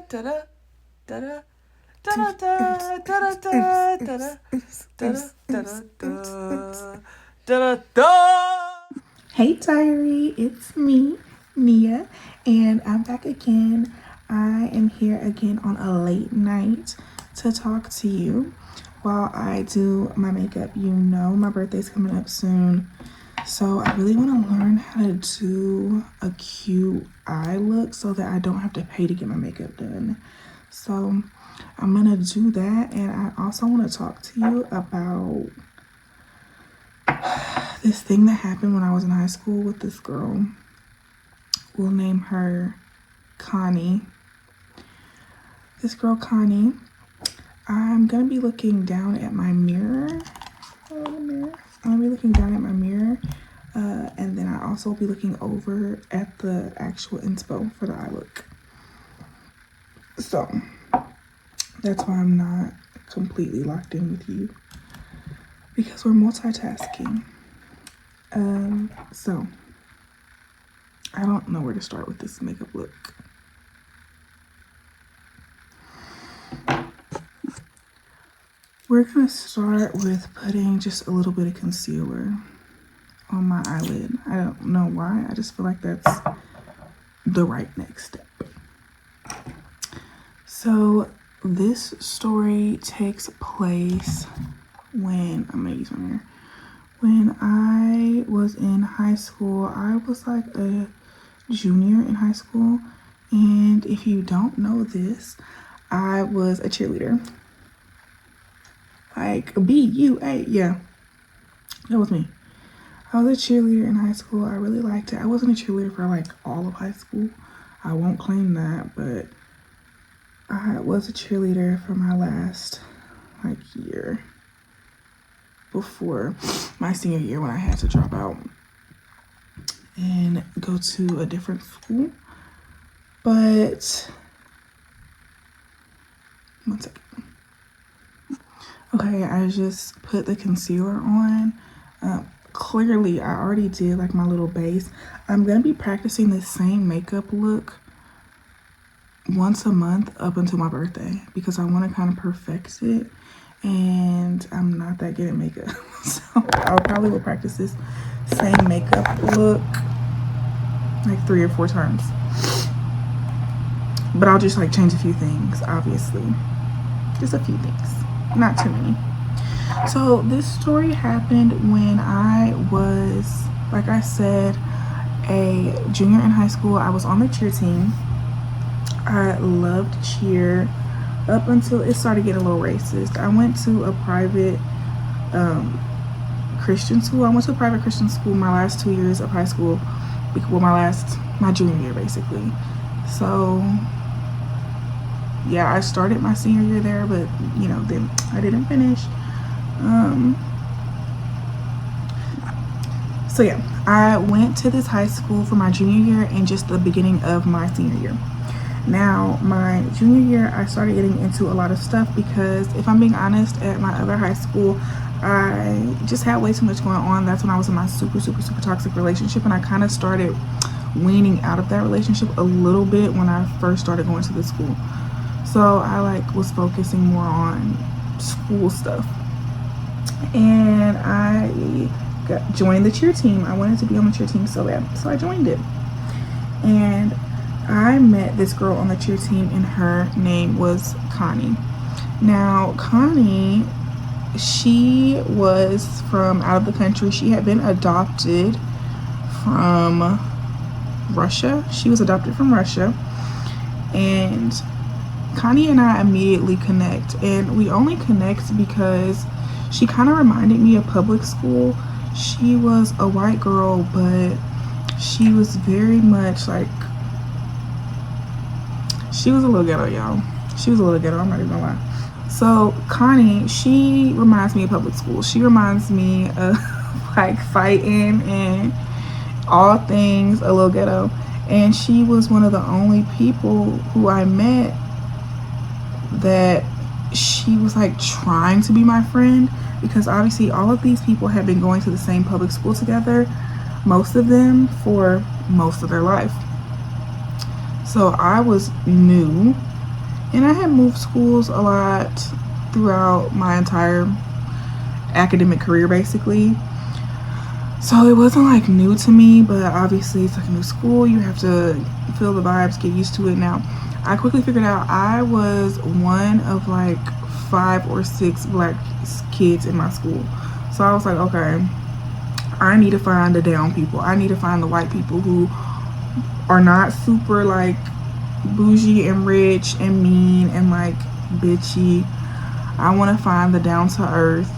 Hey diary, it's me, Nia, and I'm back again. I am here again on a late night to talk to you while I do my makeup. You know my birthday's coming up soon, so I really want to learn how to do a cute eye look so that I don't have to pay to get my makeup done. So I'm gonna do that, and I also want to talk to you about this thing that happened when I was in high school with this girl. We'll name her Connie. This girl Connie, I'm gonna be looking down at my mirror. I'm gonna be looking down at my mirror, and then I also will be looking over at the actual inspo for the eye look. So that's why I'm not completely locked in with you, because we're multitasking. So I don't know where to start with this makeup look. We're gonna start with putting just a little bit of concealer on my eyelid. I don't know why, I just feel like that's the right next step. So this story takes place when, I'm gonna use my mirror. When I was in high school, I was like a junior in high school. And if you don't know this, I was a cheerleader. Like B-U-A, yeah, that was me. I was a cheerleader in high school. I really liked it. I wasn't a cheerleader for like all of high school. I won't claim that, but I was a cheerleader for my last like year before my senior year, when I had to drop out and go to a different school. But one second. Okay, I just put the concealer on. Clearly I already did like my little base. I'm gonna be practicing the same makeup look once a month up until my birthday, because I want to kind of perfect it, and I'm not that good at makeup. So I'll probably will practice this same makeup look like 3 or 4 times, but I'll just like change a few things, obviously, just a few things, not too many. So this story happened when I was, like I said, a junior in high school. I was on the cheer team. I loved cheer up until it started getting a little racist. I went to a private Christian school. I went to a private Christian school my last 2 years of high school. Well, my junior year basically. So yeah, I started my senior year there, but you know, then I didn't finish. So yeah, I went to this high school for my junior year and just the beginning of my senior year. Now, my junior year, I started getting into a lot of stuff because, if I'm being honest, at my other high school, I just had way too much going on. That's when I was in my super toxic relationship, and I kind of started weaning out of that relationship a little bit when I first started going to the school. So I like was focusing more on school stuff, and I joined the cheer team. I wanted to be on the cheer team so bad, so I joined it. And I met this girl on the cheer team, and her name was Connie. Now, Connie, she was from out of the country. She had been adopted from Russia. She was adopted from Russia, and Connie and I immediately connect, and we only connect because she kind of reminded me of public school. She was a white girl, but she was very much like, she was a little ghetto, y'all. She was a little ghetto, I'm not even gonna lie. So Connie, she reminds me of public school. She reminds me of like fighting and all things a little ghetto. And she was one of the only people who I met that she was like trying to be my friend, because obviously all of these people have been going to the same public school together, most of them for most of their life. So I was new And I had moved schools a lot throughout my entire academic career, basically. So it wasn't like new to me, but obviously it's like a new school. You have to feel the vibes, get used to it. Now, I quickly figured out I was one of like 5 or 6 black kids in my school. So I was like, okay, I need to find the down people. I need to find the white people who are not super like bougie and rich and mean and like bitchy. I want to find the down to earth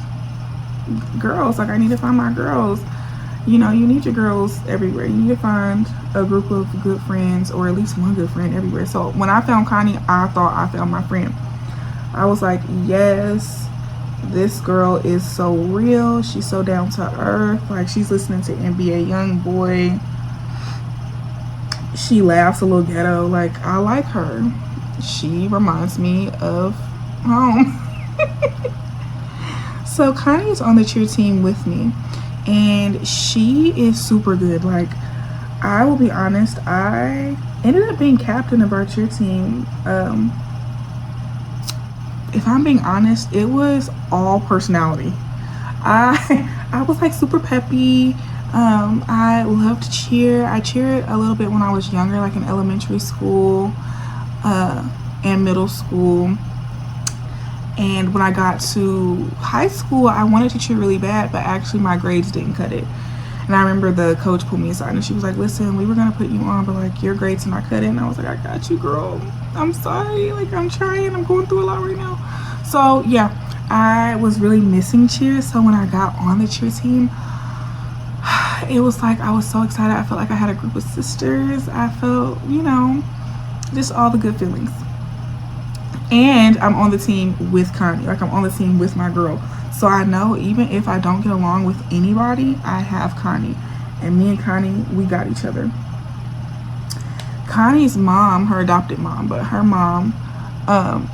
girls. Like, I need to find my girls. You know, you need your girls everywhere. You need to find a group of good friends, or at least one good friend everywhere. So when I found Connie, I thought I found my friend. I was like, yes, this girl is so real. She's so down to earth. Like, she's listening to NBA YoungBoy. She laughs a little ghetto. Like, I like her. She reminds me of home. So Connie is on the cheer team with me, and she is super good. Like, I will be honest, I ended up being captain of our cheer team. If I'm being honest, it was all personality. I was like super peppy. I love to cheer. I cheered a little bit when I was younger, like in elementary school and middle school. And when I got to high school, I wanted to cheer really bad, but actually my grades didn't cut it. And I remember the coach pulled me aside and she was like, listen, we were gonna put you on, but like your grades did not cut it. And I was like, I got you, girl. I'm sorry, like I'm trying, I'm going through a lot right now. So yeah, I was really missing cheer. So when I got on the cheer team, it was like, I was so excited. I felt like I had a group of sisters. I felt, you know, just all the good feelings. And I'm on the team with Connie. Like, I'm on the team with my girl. So I know even if I don't get along with anybody, I have Connie. And me and Connie, we got each other. Connie's mom, her adopted mom, but her mom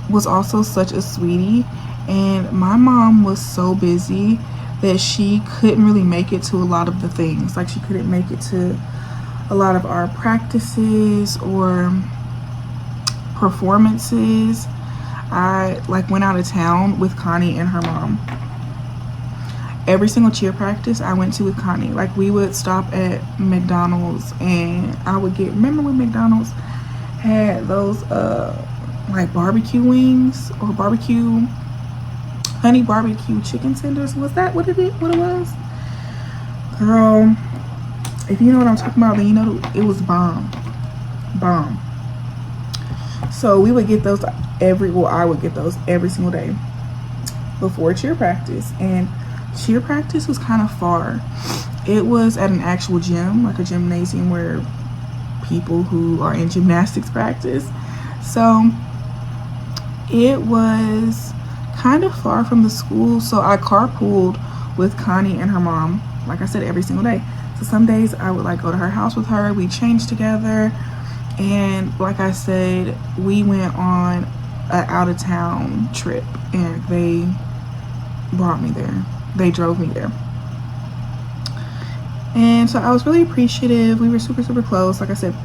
was also such a sweetie. And my mom was so busy that she couldn't really make it to a lot of the things. Like, she couldn't make it to a lot of our practices or performances. I like went out of town with Connie and her mom. Every single cheer practice I went to with Connie. Like, we would stop at McDonald's and I would get, remember when McDonald's had those like barbecue wings or honey barbecue chicken tenders? Was that what it was? Girl, if you know what I'm talking about, then you know it was bomb. So we would get those I would get those every single day before cheer practice. And cheer practice was kind of far. It was at an actual gym, like a gymnasium where people who are in gymnastics practice. So it was kind of far from the school. So I carpooled with Connie and her mom, like I said, every single day. So some days I would like go to her house with her. We changed together. And like I said, we went on an out-of-town trip and they brought me there. They drove me there. And so I was really appreciative. We were super, super close, like I said.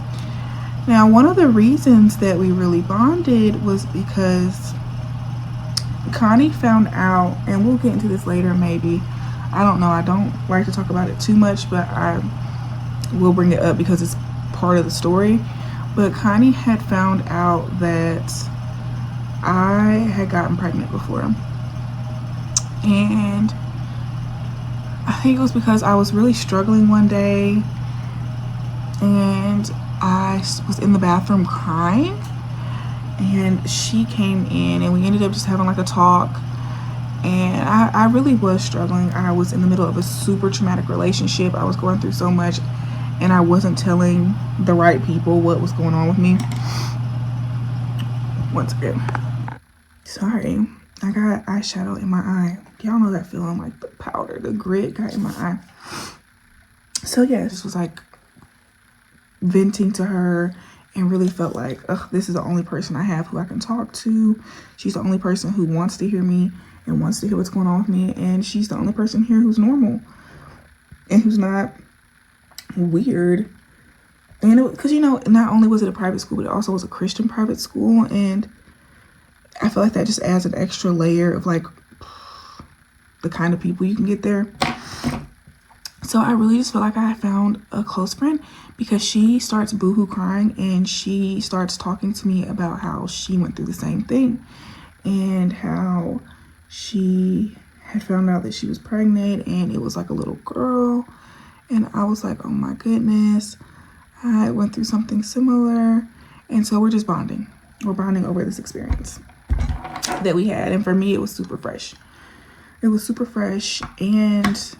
Now, one of the reasons that we really bonded was because Connie found out, and we'll get into this later maybe. I don't know. I don't like to talk about it too much, but I will bring it up because it's part of the story. But Connie had found out that I had gotten pregnant before. And I think it was because I was really struggling one day and I was in the bathroom crying, and she came in and we ended up just having like a talk. And I really was struggling. I was in the middle of a super traumatic relationship. I was going through so much and I wasn't telling the right people what was going on with me. Once again, sorry, I got eyeshadow in my eye. Y'all know that feeling, like the powder, the grit got in my eye. So yeah, this was like venting to her and really felt like, ugh, this is the only person I have who I can talk to. She's the only person who wants to hear me and wants to hear what's going on with me. And she's the only person here who's normal and who's not weird. And because, you know, not only was it a private school, but it also was a Christian private school. And I feel like that just adds an extra layer of like the kind of people you can get there. So I really just feel like I found a close friend, because she starts boohoo crying and she starts talking to me about how she went through the same thing and how she had found out that she was pregnant and it was like a little girl. And I was like, oh my goodness, I went through something similar. And so we're just bonding. We're bonding over this experience that we had. And for me, it was super fresh. It was super fresh. And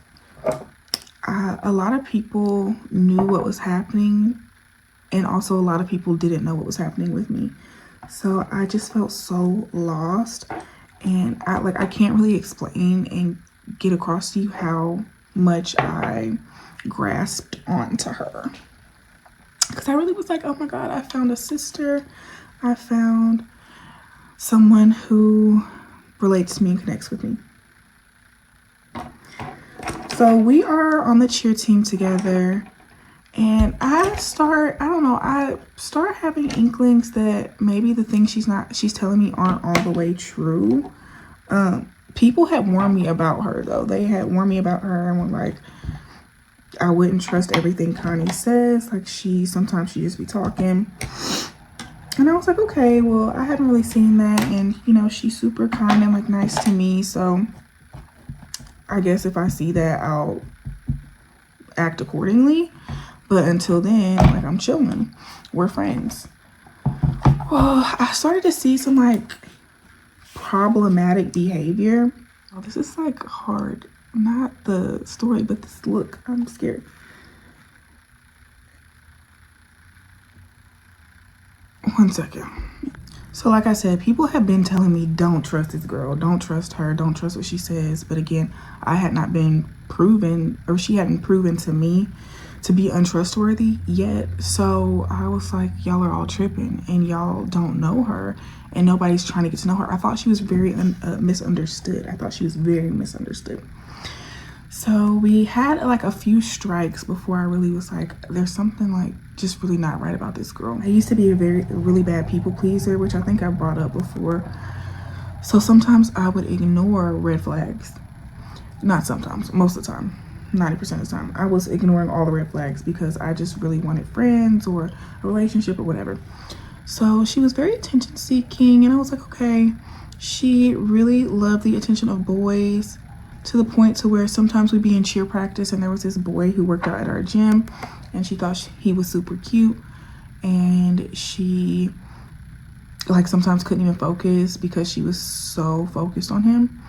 a lot of people knew what was happening. And also a lot of people didn't know what was happening with me. So I just felt so lost. And I can't really explain and get across to you how much I grasped onto her. Because I really was like, oh my God, I found a sister. I found someone who relates to me and connects with me. So we are on the cheer team together. And I start having inklings that maybe the things she's telling me aren't all the way true. People had warned me about her though. They had warned me about her and were like, I wouldn't trust everything Connie says. Like sometimes she just be talking. And I was like, okay, well, I haven't really seen that. And you know, she's super kind and like nice to me. So I guess if I see that, I'll act accordingly. But until then, like, I'm chilling. We're friends. Well, I started to see some like problematic behavior. Oh, this is like hard. Not the story, but this look. I'm scared. One second. So like I said, people have been telling me, don't trust this girl. Don't trust her. Don't trust what she says. But again, I had not been proven, or she hadn't proven to me to be untrustworthy yet. So I was like, y'all are all tripping and y'all don't know her and nobody's trying to get to know her. I thought she was very misunderstood. I thought she was very misunderstood. So we had like a few strikes before I really was like, there's something like just really not right about this girl. I used to be a really bad people pleaser, which I think I brought up before. So sometimes I would ignore red flags. Not sometimes, most of the time. 90% of the time I was ignoring all the red flags because I just really wanted friends or a relationship or whatever. So she was very attention seeking and I was like, okay. She really loved the attention of boys, to the point to where sometimes we'd be in cheer practice and there was this boy who worked out at our gym and she thought he was super cute, and she like sometimes couldn't even focus because she was so focused on him.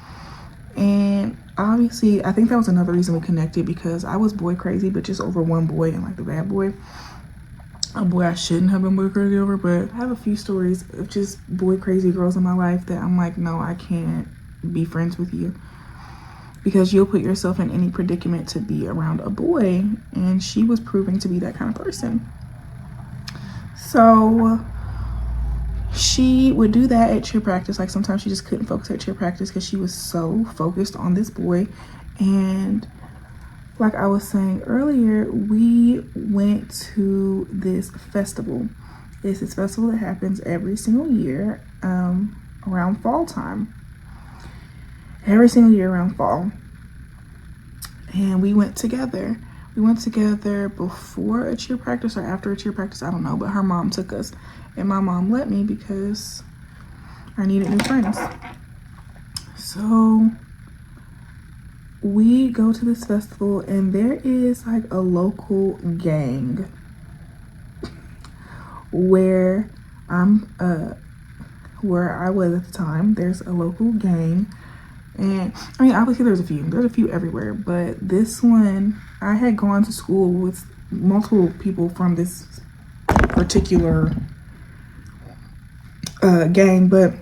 And obviously I think that was another reason we connected, because I was boy crazy, but just over one boy, and like the bad boy, a boy I shouldn't have been boy crazy over. But I have a few stories of just boy crazy girls in my life that I'm like, no, I can't be friends with you, because you'll put yourself in any predicament to be around a boy. And she was proving to be that kind of person. So she would do that at cheer practice. Like sometimes she just couldn't focus at cheer practice because she was so focused on this boy. And like I was saying earlier, we went to this festival. It's this festival that happens every single year around fall time. Every single year around fall. And we went together. We went together before a cheer practice or after a cheer practice, I don't know, but her mom took us. And my mom let me because I needed new friends. So we go to this festival and there is like a local gang where where I was at the time. There's a local gang, and I mean obviously there's a few everywhere, but this one, I had gone to school with multiple people from this particular gang, but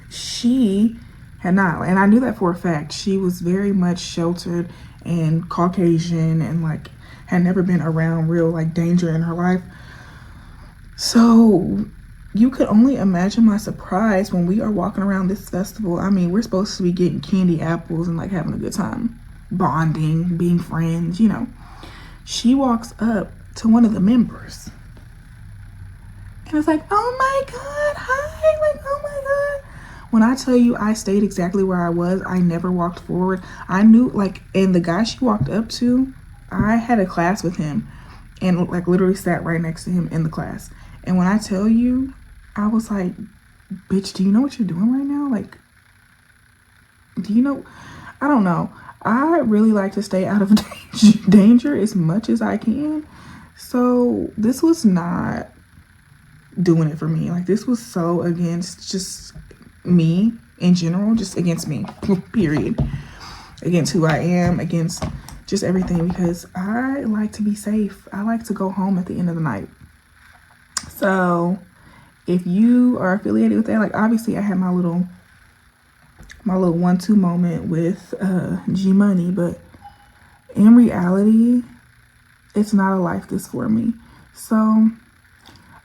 she had not, and I knew that for a fact. She was very much sheltered and Caucasian and like had never been around real like danger in her life. So you could only imagine my surprise when we are walking around this festival. I mean, we're supposed to be getting candy apples and like having a good time, bonding, being friends, you know. She walks up to one of the members and it's like, oh my God, hi, like, When I tell you I stayed exactly where I was, I never walked forward. I knew, like, and the guy she walked up to, I had a class with him and like literally sat right next to him in the class. And when I tell you, I was like, bitch, do you know what you're doing right now? Like, do you know? I don't know. I really like to stay out of danger as much as I can. So this was not doing it for me. Like, this was so against just me in general, just against me, period. Against who I am, against just everything, because I like to be safe. I like to go home at the end of the night. So if you are affiliated with that, like, obviously I had my little 1-2 moment with G Money, but in reality, it's not a life that's for me. So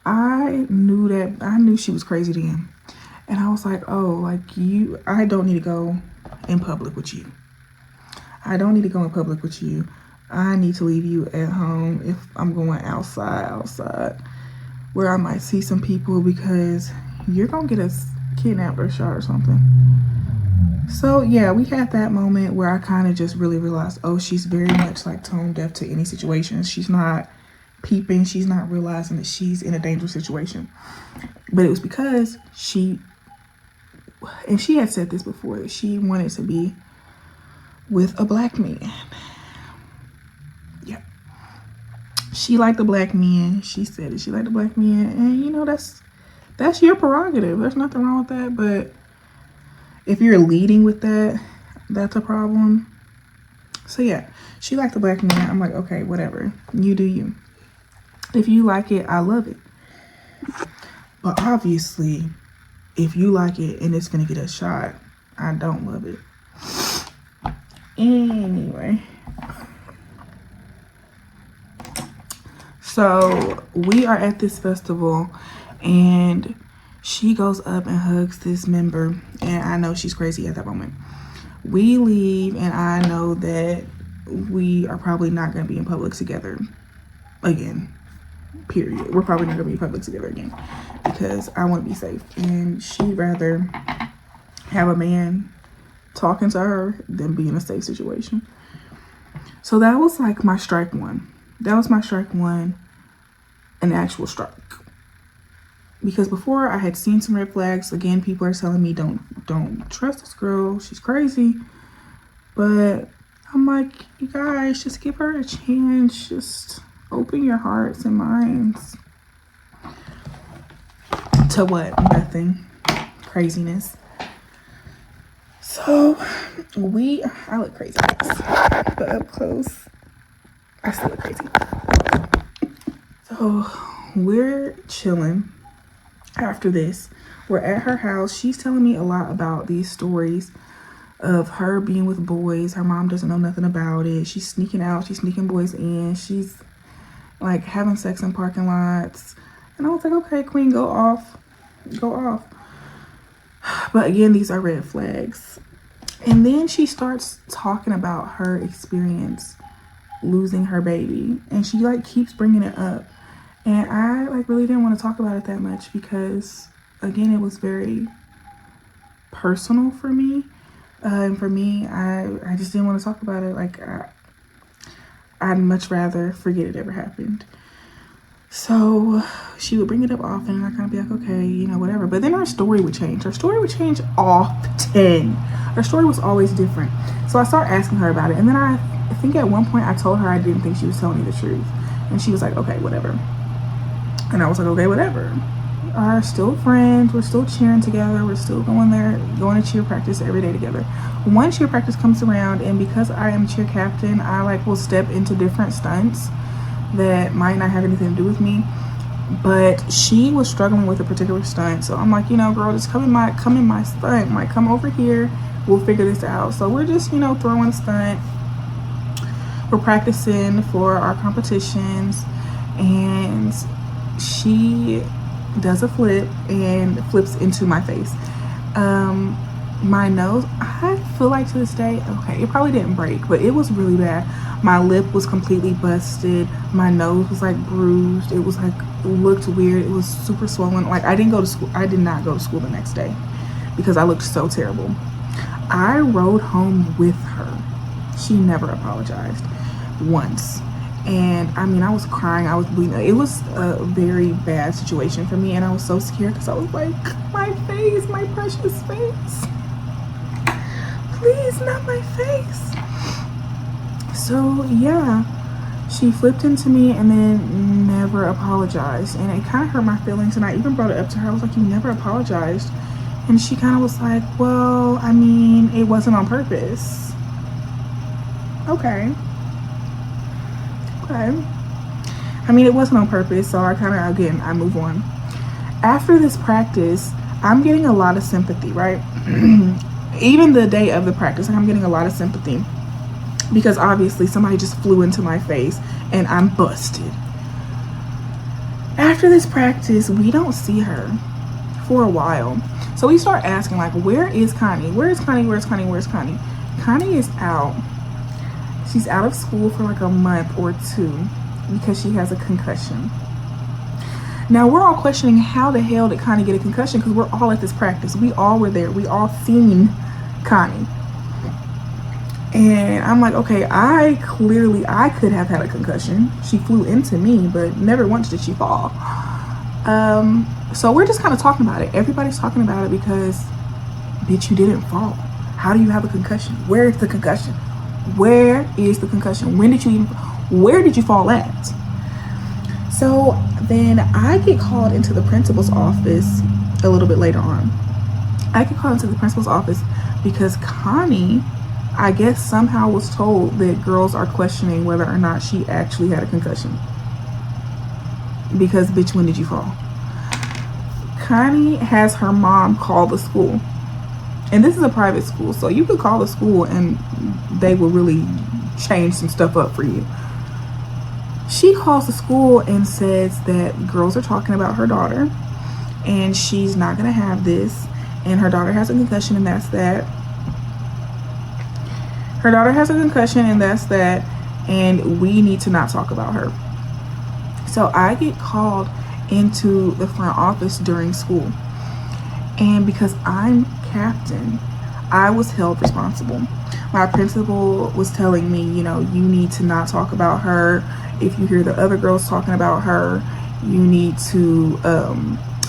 I knew she was crazy to him. And I was like, oh, like, I don't need to go in public with you. I don't need to go in public with you. I need to leave you at home if I'm going outside where I might see some people, because you're gonna get us kidnapped or shot or something. So yeah, we had that moment where I kind of just really realized, oh, she's very much like tone deaf to any situation. She's not peeping. She's not realizing that she's in a dangerous situation. But it was because she had said this before, that she wanted to be with a black man. Yeah. She liked the black men. She said that she liked the black men. And you know, that's your prerogative. There's nothing wrong with that. But if you're leading with that, that's a problem. So yeah, she liked the black man. I'm like, okay, whatever. You do you. If you like it, I love it. But obviously, if you like it and it's gonna get a shot, I don't love it. Anyway, so we are at this festival and she goes up and hugs this member, and I know she's crazy at that moment. We leave and I know that we are probably not going to be in public together again, period. We're probably not going to be in public together again because I want to be safe, and she'd rather have a man talking to her than be in a safe situation. So that was like my strike one. That was my strike one, an actual strike. Because before I had seen some red flags. Again, people are telling me don't trust this girl, she's crazy. But I'm like, you guys, just give her a chance. Just open your hearts and minds to what? Nothing. Craziness. So I look crazy, but up close, I still look crazy. So we're chilling after this. We're at her house. She's telling me a lot about these stories of her being with boys. Her mom doesn't know nothing about it. She's sneaking out. She's sneaking boys in. She's like having sex in parking lots. And I was like, okay, queen, go off. Go off. But again, these are red flags. And then she starts talking about her experience losing her baby. And she like keeps bringing it up. And I like really didn't want to talk about it that much because, again, it was very personal for me. And for me, I just didn't want to talk about it. Like, I'd much rather forget it ever happened. So she would bring it up often, and I kind of be like, okay, you know, whatever. But then her story would change. Her story would change often. Her story was always different. So I started asking her about it. And then I think at one point I told her I didn't think she was telling me the truth. And she was like, okay, whatever. And I was like, okay, whatever. We are still friends. We're still cheering together. We're still going to cheer practice every day together. One cheer practice comes around, and because I am cheer captain, I like will step into different stunts that might not have anything to do with me. But she was struggling with a particular stunt. So I'm like, you know, girl, just come in my stunt. Like, come over here. We'll figure this out. So we're just, you know, throwing a stunt. We're practicing for our competitions, and she does a flip and flips into my face. My nose, I feel like to this day, okay, it probably didn't break, but it was really bad. My lip was completely busted. My nose was like bruised. It was like, looked weird. It was super swollen. Like, I did not go to school the next day because I looked so terrible. I rode home with her. She never apologized once. And I mean, I was crying, I was bleeding. It was a very bad situation for me, and I was so scared because I was like, my face, my precious face. Please, not my face. So yeah, she flipped into me and then never apologized. And it kind of hurt my feelings. And I even brought it up to her. I was like, you never apologized. And she kind of was like, well, I mean, it wasn't on purpose. Okay. I mean, it wasn't on purpose. So I kind of, again, I move on. After this practice, I'm getting a lot of sympathy, right? Even the day of the practice, I'm getting a lot of sympathy. Because obviously somebody just flew into my face and I'm busted. After this practice, we don't see her for a while. So we start asking, like, where is Connie? Where's Connie? Connie is out. She's out of school for like a month or two because she has a concussion. Now we're all questioning, how the hell did Connie get a concussion? Because we're all at this practice. We all were there. We all seen Connie. And I'm like, okay, I could have had a concussion. She flew into me, but never once did she fall. So we're just kind of talking about it. Everybody's talking about it because, bitch, you didn't fall. How do you have a concussion? Where is the concussion? Where is the concussion? Where did you fall at? So then I get called into the principal's office a little bit later on. I get called into the principal's office because Connie, I guess, somehow was told that girls are questioning whether or not she actually had a concussion. Because, bitch, when did you fall? Connie has her mom call the school. And this is a private school, so you could call the school and they will really change some stuff up for you. She calls the school and says that girls are talking about her daughter and she's not going to have this. And her daughter has a concussion and that's that. Her daughter has a concussion and that's that. And we need to not talk about her. So I get called into the front office during school. And because I'm captain, I was held responsible. My principal was telling me, you know, you need to not talk about her. If you hear the other girls talking about her, you need to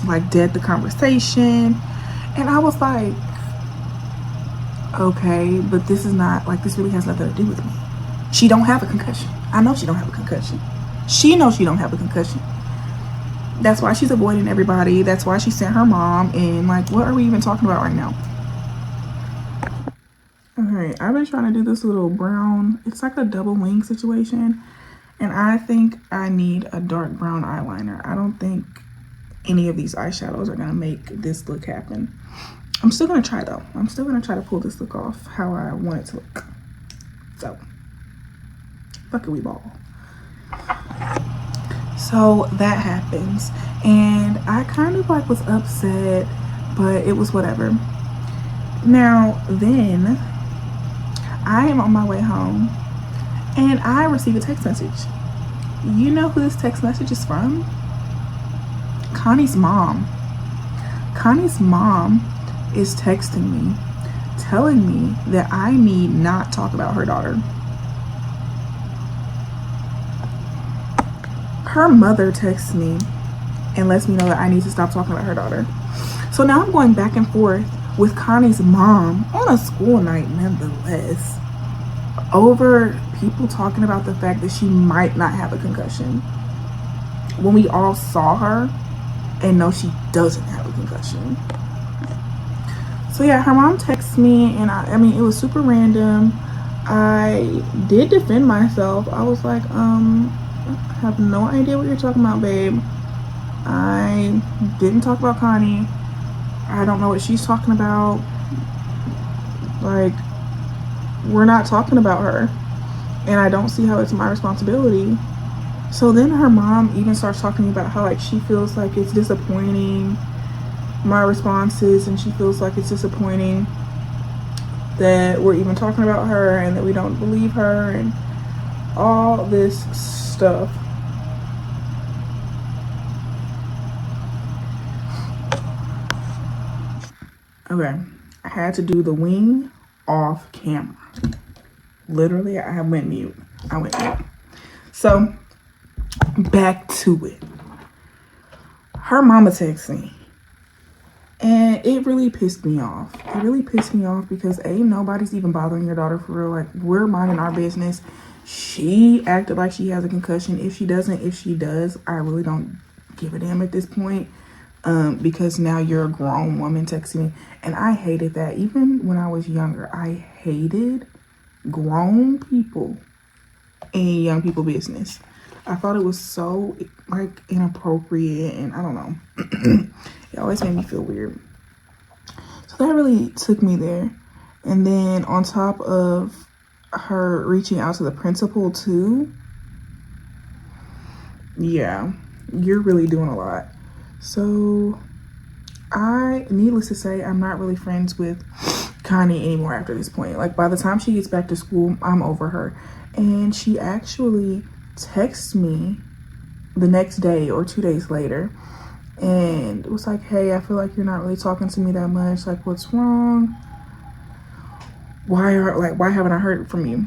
like dead the conversation. And I was like, okay, but this is not, like, this really has nothing to do with me. She don't have a concussion. I know she don't have a concussion. She knows she don't have a concussion. That's why she's avoiding everybody. That's why she sent her mom. And like, what are we even talking about right now? Okay, I've been trying to do this little brown, it's like a double wing situation. And I think I need a dark brown eyeliner. I don't think any of these eyeshadows are gonna make this look happen. I'm still gonna try though. I'm still gonna try to pull this look off how I want it to look. So, fuck it, we ball. So that happens. And I kind of like was upset, but it was whatever. Now, then I am on my way home and I receive a text message. You know who this text message is from? Connie's mom. Connie's mom is texting me, telling me that I need not talk about her daughter. Her mother texts me and lets me know that I need to stop talking about her daughter. So now I'm going back and forth with Connie's mom on a school night nonetheless, over people talking about the fact that she might not have a concussion when we all saw her and know she doesn't have a concussion. So yeah, her mom texts me and I mean, it was super random. I did defend myself. I was like, I have no idea what you're talking about, babe. I didn't talk about Connie. I don't know what she's talking about. Like, we're not talking about her. And I don't see how it's my responsibility. So then her mom even starts talking about how, like, she feels like it's disappointing, my responses, and she feels like it's disappointing that we're even talking about her and that we don't believe her and all this stuff. Okay, I had to do the wing off camera. Literally, I went mute. So, back to it. Her mama texted me. And it really pissed me off. It really pissed me off because ain't nobody's even bothering your daughter for real. Like, we're minding our business. She acted like she has a concussion. If she doesn't, if she does, I really don't give a damn at this point. Because now you're a grown woman texting me. And I hated that. Even when I was younger, I hated grown people in young people business. I thought it was so like inappropriate, and I don't know. It always made me feel weird. So that really took me there. And then on top of her reaching out to the principal too, yeah, you're really doing a lot. So needless to say, I'm not really friends with Connie anymore after this point. Like, by the time she gets back to school, I'm over her. And she actually texts me the next day or 2 days later and was like, hey, I feel like you're not really talking to me that much. Like, what's wrong? Why haven't I heard from you?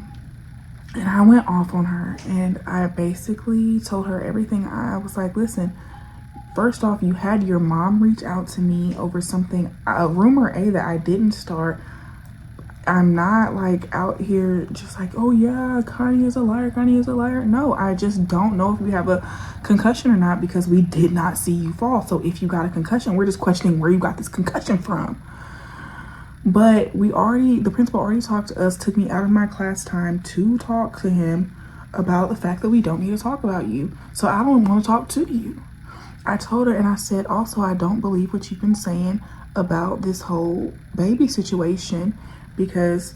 And I went off on her, and I basically told her everything. I was like, listen, first off, you had your mom reach out to me over something, a rumor that I didn't start. I'm not like out here just like, oh yeah, Connie is a liar, Connie is a liar. No, I just don't know if you have a concussion or not because we did not see you fall. So if you got a concussion, we're just questioning where you got this concussion from. But the principal already talked to us, took me out of my class time to talk to him about the fact that we don't need to talk about you. So I don't want to talk to you. I told her, and I said, also, I don't believe what you've been saying about this whole baby situation because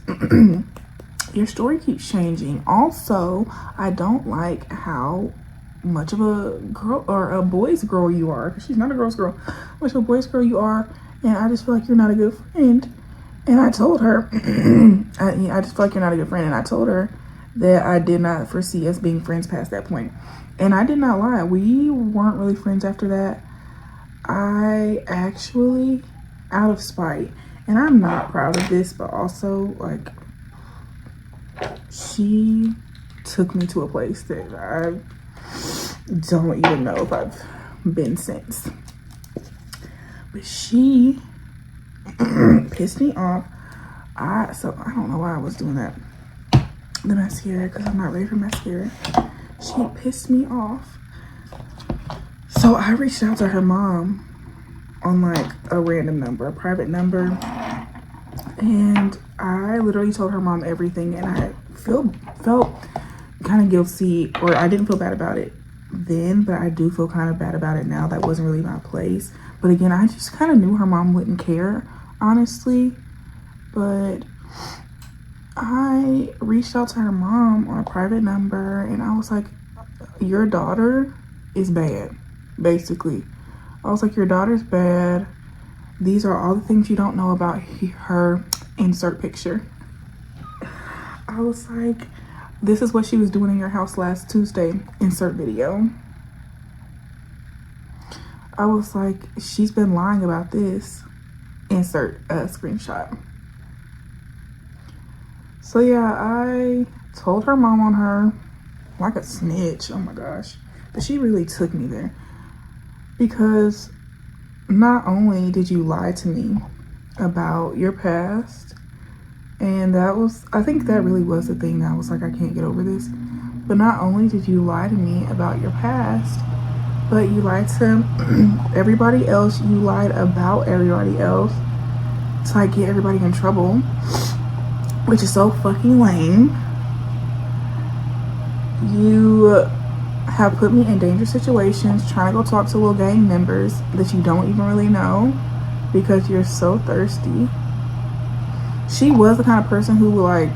your story keeps changing. Also, I don't like how much of a girl or a boy's girl you are, because she's not a girl's girl, how much of a boy's girl you are, and I just feel like you're not a good friend. And I told her, I just feel like you're not a good friend, and I told her that I did not foresee us being friends past that point. And I did not lie. We weren't really friends after that. I actually, out of spite, and I'm not proud of this, but also, like, she took me to a place that I don't even know if I've been since. But she pissed me off. So I don't know why I was doing that. The mascara, because I'm not ready for mascara. She pissed me off. So I reached out to her mom on like a random number, a private number. And I literally told her mom everything, and I felt kind of guilty, or I didn't feel bad about it then, but I do feel kind of bad about it now. That wasn't really my place. But again, I just kind of knew her mom wouldn't care, honestly. But I reached out to her mom on a private number, and I was like, your daughter is bad, basically. I was like, your daughter's bad. These are all the things you don't know about her. Insert picture. I was like, this is what she was doing in your house last Tuesday. Insert video. I was like, she's been lying about this. Insert screenshot. So yeah, I told her mom on her like a snitch. Oh my gosh. But she really took me there. Because not only did you lie to me about your past, and I think that really was the thing that I was like, I can't get over this. But not only did you lie to me about your past, but you lied to everybody else. You lied about everybody else to like get everybody in trouble, which is so fucking lame. You have put me in dangerous situations trying to go talk to little gang members that you don't even really know because you're so thirsty. She was the kind of person who would like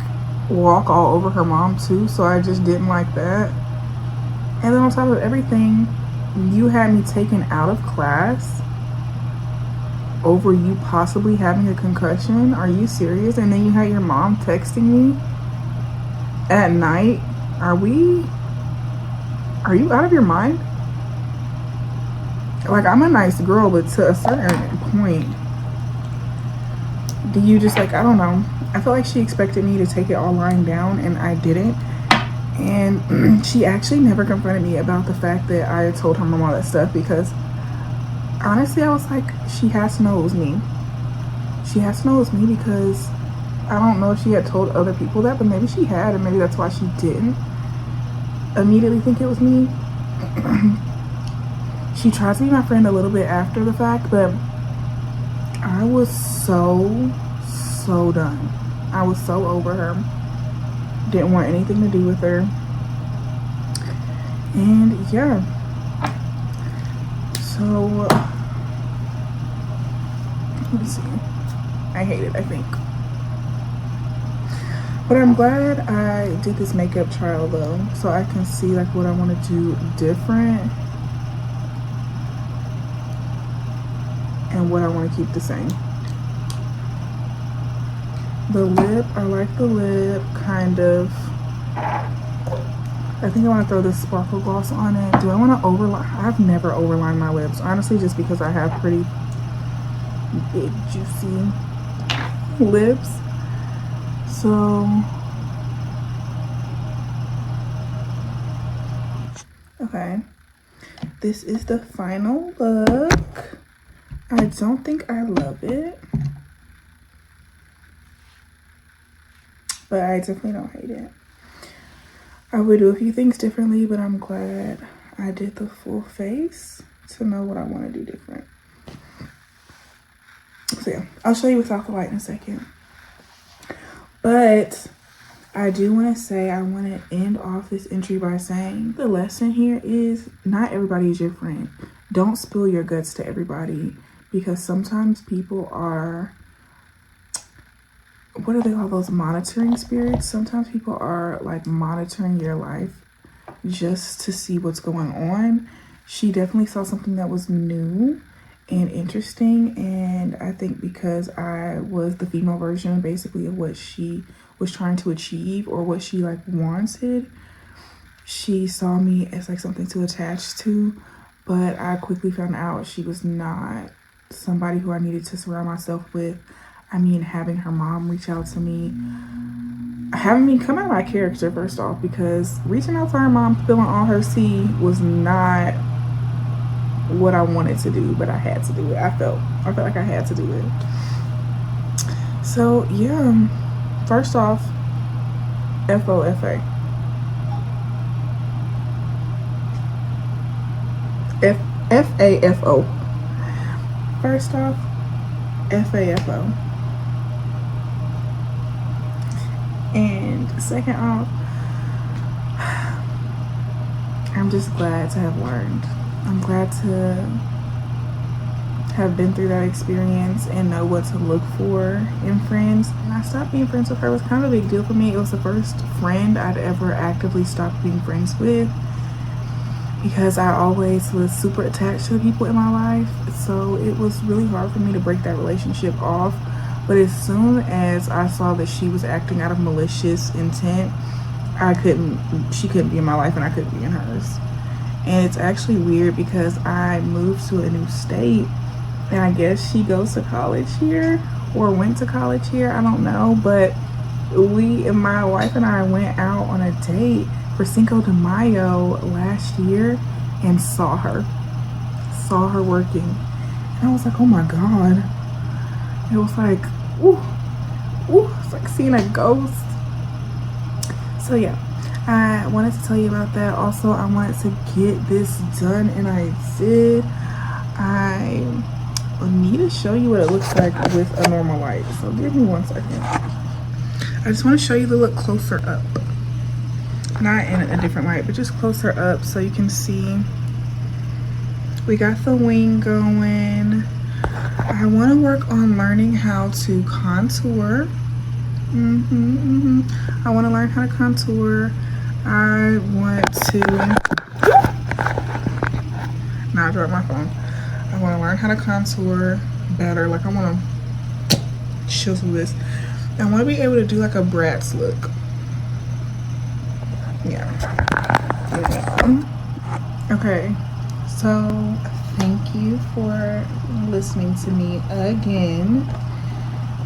walk all over her mom too, so I just didn't like that. And then on top of everything, you had me taken out of class over you possibly having a concussion. Are you serious? And then you had your mom texting me at night. Are you out of your mind? Like, I'm a nice girl, but to a certain point, do you just like, I don't know. I feel like she expected me to take it all lying down, and I didn't. And she actually never confronted me about the fact that I told her mom all that stuff, because honestly, I was like, she has to know it was me. She has to know it was me, because I don't know if she had told other people that, but maybe she had, and maybe that's why she didn't immediately think it was me. She tried to be my friend a little bit after the fact, but I was so done. I was so over her. Didn't want anything to do with her. And yeah. So, let's see. I hate it, I think. But I'm glad I did this makeup trial though, so I can see like what I want to do different and what I want to keep the same. The lip, I like the lip kind of. I think I want to throw this sparkle gloss on it. Do I want to overline? I've never overlined my lips, honestly, just because I have pretty big juicy lips. So okay, this is the final look. I don't think I love it, but I definitely don't hate it. I would do a few things differently, but I'm glad I did the full face to know what I want to do different. So yeah, I'll show you without the light in a second. But I do want to say, I want to end off this entry by saying the lesson here is not everybody is your friend. Don't spill your guts to everybody, because sometimes people are, what do they call those, monitoring spirits? Sometimes people are like monitoring your life just to see what's going on. She definitely saw something that was new and interesting, and I think because I was the female version basically of what she was trying to achieve or what she like wanted, she saw me as like something to attach to. But I quickly found out she was not somebody who I needed to surround myself with. I mean, having her mom reach out to me, having me come out of my character first off, because reaching out to her mom, spilling all her tea was not what I wanted to do, but I had to do it. I felt like I had to do it. So yeah, first off, FOFA. FAFO. First off, FAFO. And second off, I'm just glad to have learned. I'm glad to have been through that experience and know what to look for in friends. And I stopped being friends with her. It was kind of a big deal for me. It was the first friend I'd ever actively stopped being friends with, because I always was super attached to the people in my life. So it was really hard for me to break that relationship off. But as soon as I saw that she was acting out of malicious intent, she couldn't be in my life and I couldn't be in hers. And it's actually weird because I moved to a new state, and I guess she goes to college here or went to college here, I don't know. But my wife and I went out on a date for Cinco de Mayo last year and saw her working, and I was like, oh my god. It was like, ooh, it's like seeing a ghost. So yeah, I wanted to tell you about that. Also, I wanted to get this done, and I did. I need to show you what it looks like with a normal light, so give me 1 second. I just want to show you the look closer up, not in a different light, but just closer up so you can see. We got the wing going. I want to work on learning how to contour. I want to learn how to contour. I want to, now I dropped my phone. I want to learn how to contour better. Like, I want to chisel this. I want to be able to do like a Bratz look. Yeah. Okay, so thank you for listening to me again.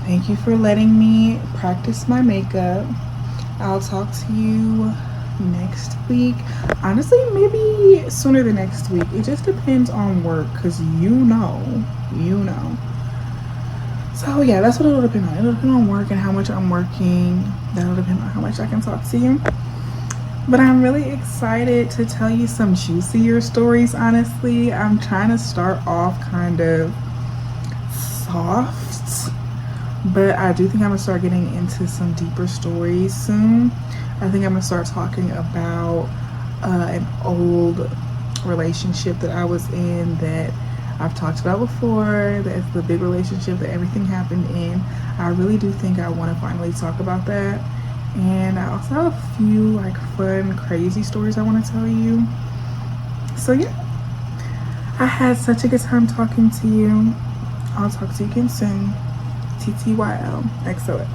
Thank you for letting me practice my makeup. I'll talk to you next week. Honestly, maybe sooner than next week. It just depends on work, because you know. So yeah, that's what it'll depend on. It'll depend on work and how much I'm working. That'll depend on how much I can talk to you. But I'm really excited to tell you some juicier stories, honestly. I'm trying to start off kind of soft, but I do think I'm gonna start getting into some deeper stories soon. I think I'm gonna start talking about an old relationship that I was in that I've talked about before. That's the big relationship that everything happened in. I really do think I want to finally talk about that. And I also have a few like fun, crazy stories I want to tell you. So yeah, I had such a good time talking to you. I'll talk to you again soon. TTYL XOX.